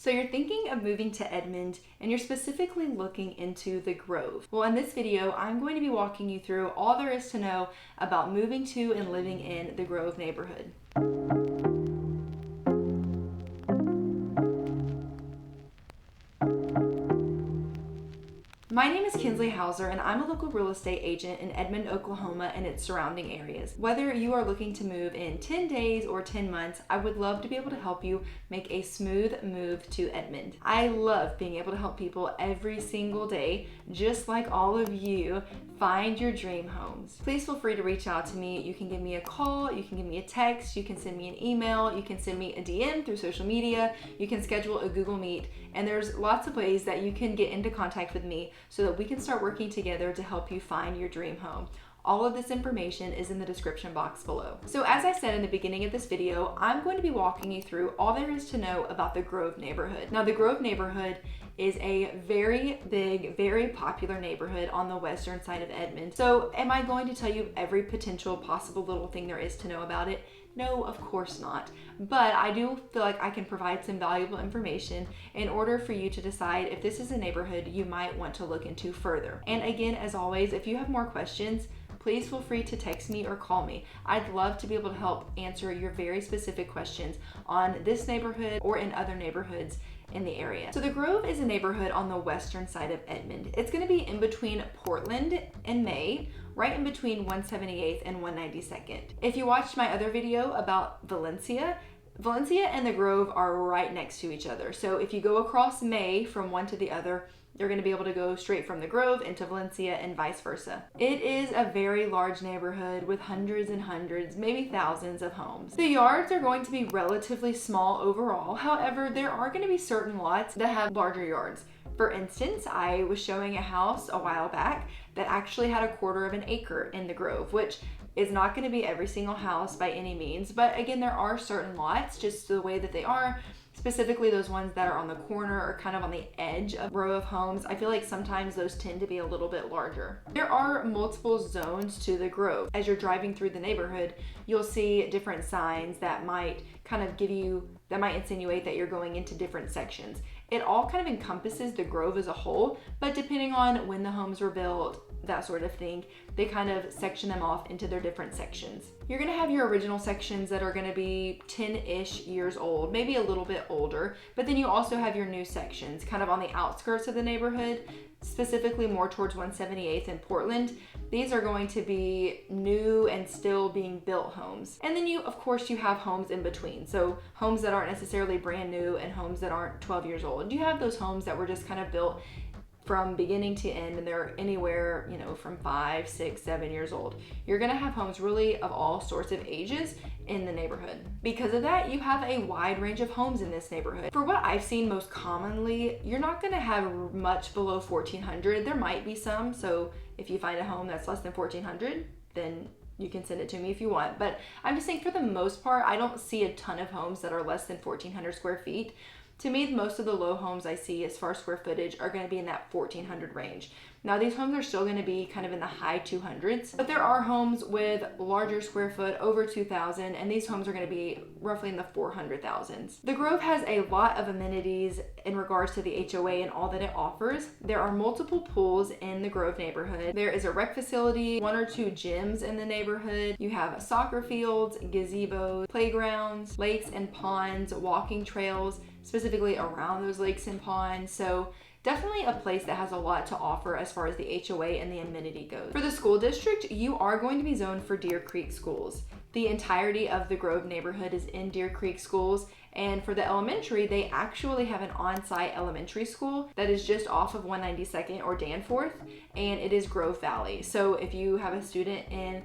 So you're thinking of moving to Edmond and you're specifically looking into the Grove. Well, in this video, I'm going to be walking you through all there is to know about moving to and living in the Grove neighborhood. My name is Kinsley and I'm a local real estate agent in Edmond, Oklahoma and its surrounding areas. Whether you are looking to move in 10 days or 10 months, I would love to be able to help you make a smooth move to Edmond. I love being able to help people every single day, just like all of you, find your dream homes. Please feel free to reach out to me. You can give me a call, you can give me a text, you can send me an email, you can send me a DM through social media, you can schedule a Google Meet, and there's lots of ways that you can get into contact with me so that we can start working together to help you find your dream home. All of this information is in the description box below. So as I said in the beginning of this video, I'm going to be walking you through all there is to know about the Grove neighborhood. Now, the Grove neighborhood is a very big, very popular neighborhood on the western side of Edmond. So am I going to tell you every potential possible little thing there is to know about it? No, of course not. But I do feel like I can provide some valuable information in order for you to decide if this is a neighborhood you might want to look into further. And again, as always, if you have more questions, please feel free to text me or call me. I'd love to be able to help answer your very specific questions on this neighborhood or in other neighborhoods in the area. So the Grove is a neighborhood on the western side of Edmond. It's going to be in between Portland and May, right in between 178th and 192nd. If you watched my other video about Valencia and the Grove are right next to each other. So if you go across May from one to the other, you're going to be able to go straight from the Grove into Valencia and vice versa. It is a very large neighborhood with hundreds and hundreds, maybe thousands of homes. The yards are going to be relatively small overall. However, there are going to be certain lots that have larger yards. For instance, I was showing a house a while back that actually had a 1/4 of an acre in the Grove, which is not going to be every single house by any means. But again, there are certain lots, just the way that they are, specifically those ones that are on the corner or kind of on the edge of a row of homes. I feel like sometimes those tend to be a little bit larger. There are multiple zones to the Grove. As you're driving through the neighborhood, you'll see different signs that might kind of that might insinuate that you're going into different sections. It all kind of encompasses the Grove as a whole, but depending on when the homes were built, that sort of thing, they kind of section them off into their different sections. You're gonna have your original sections that are gonna be 10-ish years old, maybe a little bit older, but then you also have your new sections kind of on the outskirts of the neighborhood, specifically more towards 178th and Portland. These are going to be new and still being built homes. And then you have homes in between. So homes that aren't necessarily brand new and homes that aren't 12 years old. You have those homes that were just kind of built from beginning to end, and they're anywhere, from 5, 6, 7 years old. You're gonna have homes really of all sorts of ages in the neighborhood. Because of that, you have a wide range of homes in this neighborhood. For what I've seen most commonly, you're not gonna have much below 1,400. There might be some, so if you find a home that's less than 1,400, then you can send it to me if you want. But I'm just saying, for the most part, I don't see a ton of homes that are less than 1,400 square feet. To me, most of the low homes I see as far as square footage are going to be in that 1,400 range. Now, these homes are still going to be kind of in the high 200s, but there are homes with larger square foot, over 2,000, and these homes are going to be roughly in the 400,000s. The Grove has a lot of amenities in regards to the HOA and all that it offers. There are multiple pools in the Grove neighborhood. There is a rec facility, 1 or 2 gyms in the neighborhood. You have soccer fields, gazebos, playgrounds, lakes and ponds, walking trails, specifically around those lakes and ponds. So definitely a place that has a lot to offer as far as the HOA and the amenity goes. For the school district, you are going to be zoned for Deer Creek schools. The entirety of the Grove neighborhood is in Deer Creek schools. And for the elementary, they actually have an on-site elementary school that is just off of 192nd or Danforth, and it is Grove Valley. So if you have a student in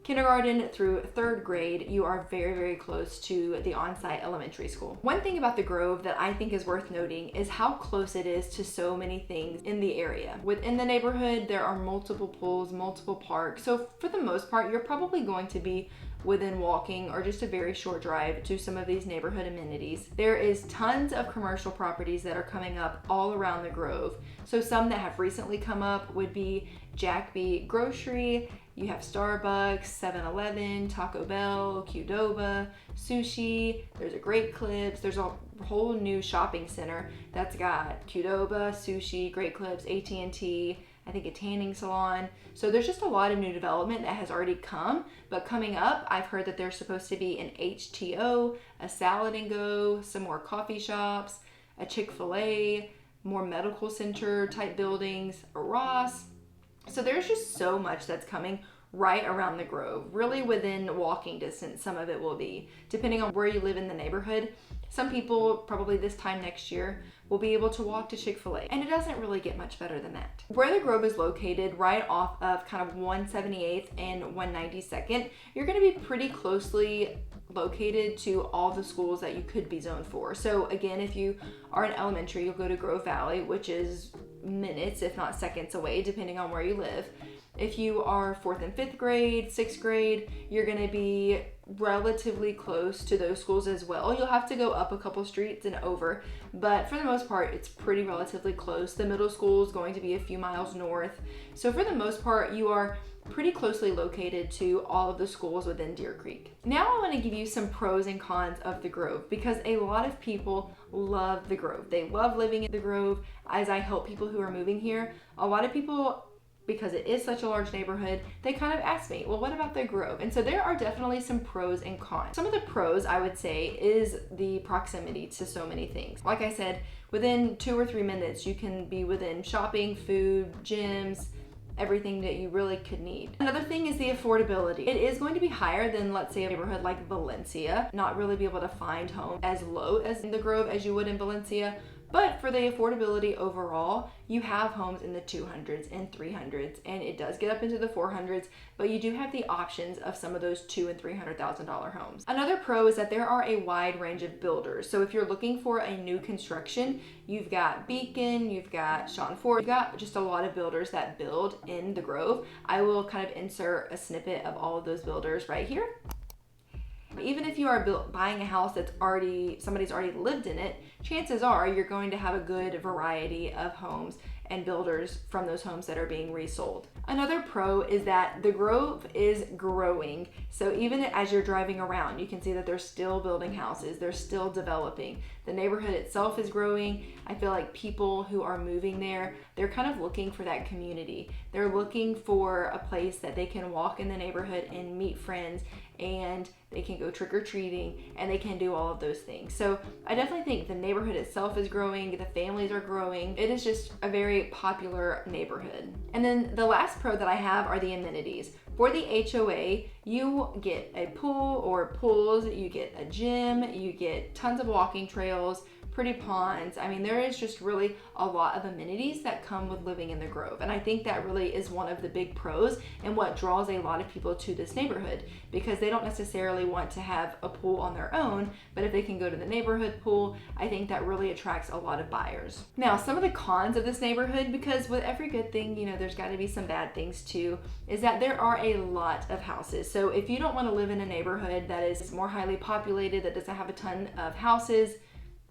kindergarten through 3rd grade, you are very, very close to the on-site elementary school. One thing about the Grove that I think is worth noting is how close it is to so many things in the area. Within the neighborhood, there are multiple pools, multiple parks. So for the most part, you're probably going to be within walking or just a very short drive to some of these neighborhood amenities. There is tons of commercial properties that are coming up all around the Grove. So some that have recently come up would be Jack B Grocery, You have Starbucks, 7-Eleven, Taco Bell, Qdoba, sushi. There's a Great Clips. There's a whole new shopping center that's got Qdoba, sushi, Great Clips, AT&T, I think a tanning salon. So there's just a lot of new development that has already come, but coming up, I've heard that there's supposed to be an HTO, a Salad and Go, some more coffee shops, a Chick-fil-A, more medical center type buildings, a Ross. So there's just so much that's coming right around the Grove, really within walking distance. Some of it will be, depending on where you live in the neighborhood. Some people probably this time next year will be able to walk to Chick-fil-A, and it doesn't really get much better than that. Where the Grove is located, right off of kind of 178th and 192nd, you're going to be pretty closely located to all the schools that you could be zoned for. So again, if you are in elementary, you'll go to Grove Valley, which is minutes, if not seconds away, depending on where you live. If you are 4th and 5th grade, 6th grade, you're going to be relatively close to those schools as well. You'll have to go up a couple streets and over, but for the most part, it's pretty relatively close. The middle school is going to be a few miles north. So for the most part, you are pretty closely located to all of the schools within Deer Creek. Now I want to give you some pros and cons of the Grove, because a lot of people love the Grove. They love living in the Grove. As I help people who are moving here, a lot of people, because it is such a large neighborhood, they kind of ask me, well, what about the Grove? And so there are definitely some pros and cons. Some of the pros, I would say, is the proximity to so many things. Like I said, within 2 or 3 minutes, you can be within shopping, food, gyms, everything that you really could need. Another thing is the affordability. It is going to be higher than, let's say, a neighborhood like Valencia. Not really be able to find homes as low as in the Grove as you would in Valencia. But for the affordability overall, you have homes in the 200s and 300s, and it does get up into the 400s, but you do have the options of some of those $200,000 and $300,000 homes. Another pro is that there are a wide range of builders. So if you're looking for a new construction, you've got Beacon, you've got Sean Ford, you've got just a lot of builders that build in the Grove. I will kind of insert a snippet of all of those builders right here. Even if you are buying a house that's somebody's already lived in it, chances are you're going to have a good variety of homes and builders from those homes that are being resold. Another pro is that the Grove is growing. So even as you're driving around, you can see that they're still building houses, they're still developing. The neighborhood itself is growing. I feel like people who are moving there, they're kind of looking for that community. They're looking for a place that they can walk in the neighborhood and meet friends, and they can go trick-or-treating, and they can do all of those things. So I definitely think the neighborhood itself is growing, the families are growing. It is just a very popular neighborhood. And then the last pro that I have are the amenities. For the HOA, you get a pool or pools, you get a gym, you get tons of walking trails, pretty ponds. I mean, there is just really a lot of amenities that come with living in the Grove. And I think that really is one of the big pros and what draws a lot of people to this neighborhood, because they don't necessarily want to have a pool on their own, but if they can go to the neighborhood pool, I think that really attracts a lot of buyers. Now, some of the cons of this neighborhood, because with every good thing, you know, there's got to be some bad things too, is that there are a lot of houses. So if you don't want to live in a neighborhood that is more highly populated, that doesn't have a ton of houses,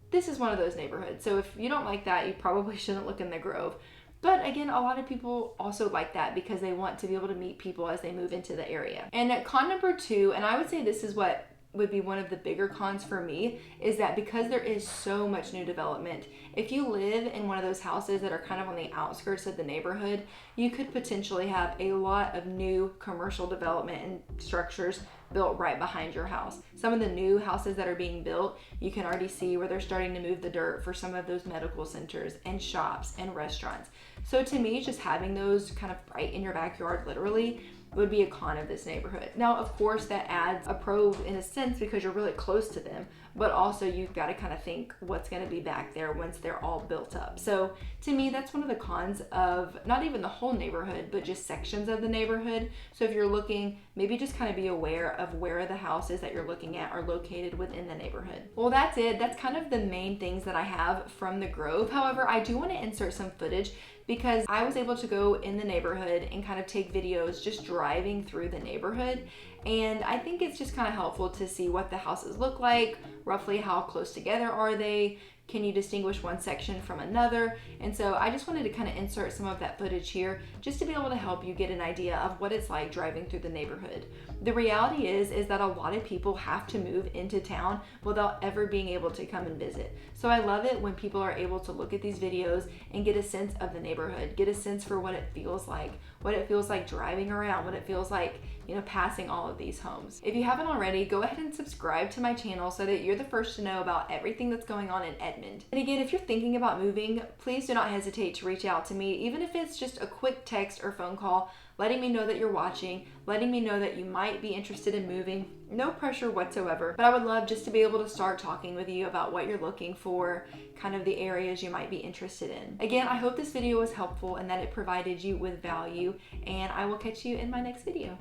this is one of those neighborhoods. So if you don't like that, you probably shouldn't look in the Grove. But again, a lot of people also like that because they want to be able to meet people as they move into the area. And con number 2, and I would say this is what would be one of the bigger cons for me, is that because there is so much new development, if you live in one of those houses that are kind of on the outskirts of the neighborhood, you could potentially have a lot of new commercial development and structures built right behind your house. Some of the new houses that are being built, you can already see where they're starting to move the dirt for some of those medical centers and shops and restaurants. So to me, just having those kind of right in your backyard, literally, would be a con of this neighborhood. Now, of course, that adds a pro in a sense because you're really close to them, but also you've got to kind of think what's going to be back there once they're all built up. So to me, that's one of the cons of not even the whole neighborhood, but just sections of the neighborhood. So if you're looking, maybe just kind of be aware of where the houses that you're looking at are located within the neighborhood. Well, that's it. That's kind of the main things that I have from the Grove. However, I do want to insert some footage because I was able to go in the neighborhood and kind of take videos just driving through the neighborhood. And I think it's just kind of helpful to see what the houses look like, roughly how close together are they, Can you distinguish one section from another? And so I just wanted to kind of insert some of that footage here just to be able to help you get an idea of what it's like driving through the neighborhood. The reality is that a lot of people have to move into town without ever being able to come and visit. So I love it when people are able to look at these videos and get a sense of the neighborhood, get a sense for what it feels like driving around, what it feels like, passing all of these homes. If you haven't already, go ahead and subscribe to my channel so that you're the first to know about everything that's going on in Edmond. And again, if you're thinking about moving, please do not hesitate to reach out to me, even if it's just a quick text or phone call, letting me know that you're watching, letting me know that you might be interested in moving. No pressure whatsoever, but I would love just to be able to start talking with you about what you're looking for, kind of the areas you might be interested in. Again, I hope this video was helpful and that it provided you with value, and I will catch you in my next video.